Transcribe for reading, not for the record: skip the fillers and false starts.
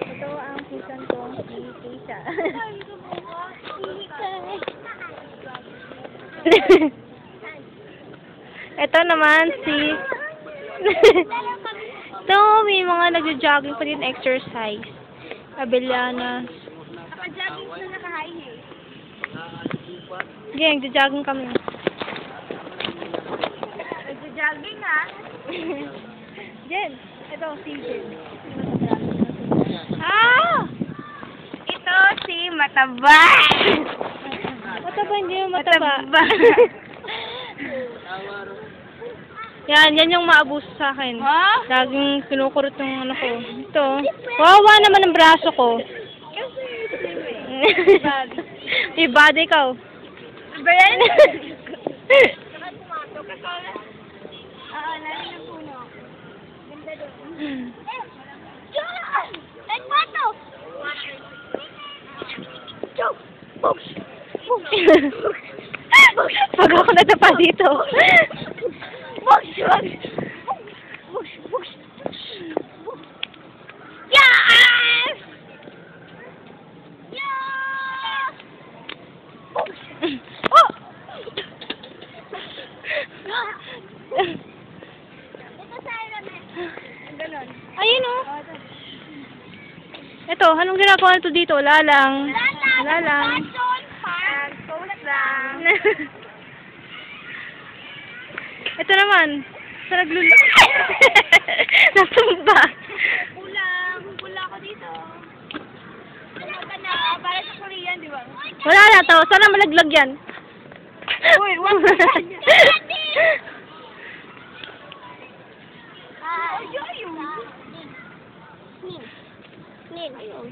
Ito ang pusan ko, si Keisha. Ito naman si... Ito, may mga nagja-jogging pa din exercise. Abellanas. Naka-jogging na naka-high heels. Sige, nagja-jogging kami. Nagja-jogging ha? Jen, ito si Jen. Ah! Ito si Mataba. Mataba, hindi yung mataba. Yan yung maabuso sa akin. Ha? Laging kinukurot yung ano ko. Ito. Wawa naman ang braso ko. Ibada ikaw. Ba yan? Oo, narin ng puno. Ganda doon. Nagpato! Pag ako natapa dito. Yes! Yes! Oh! Ito sa ilalim. Ganon. Ayun o. Ito, anong ginagawa nito dito? Wala lang. Wala lang. Kulat lang. Ito naman. Sa naglulu... Nasumba. Hula ako dito. Ano ka na? Para sa Korean, di ba? Wala na to. Sana malaglag yan. Uy, wag mo yan. Ayaw. Nin. Nin. Ayaw.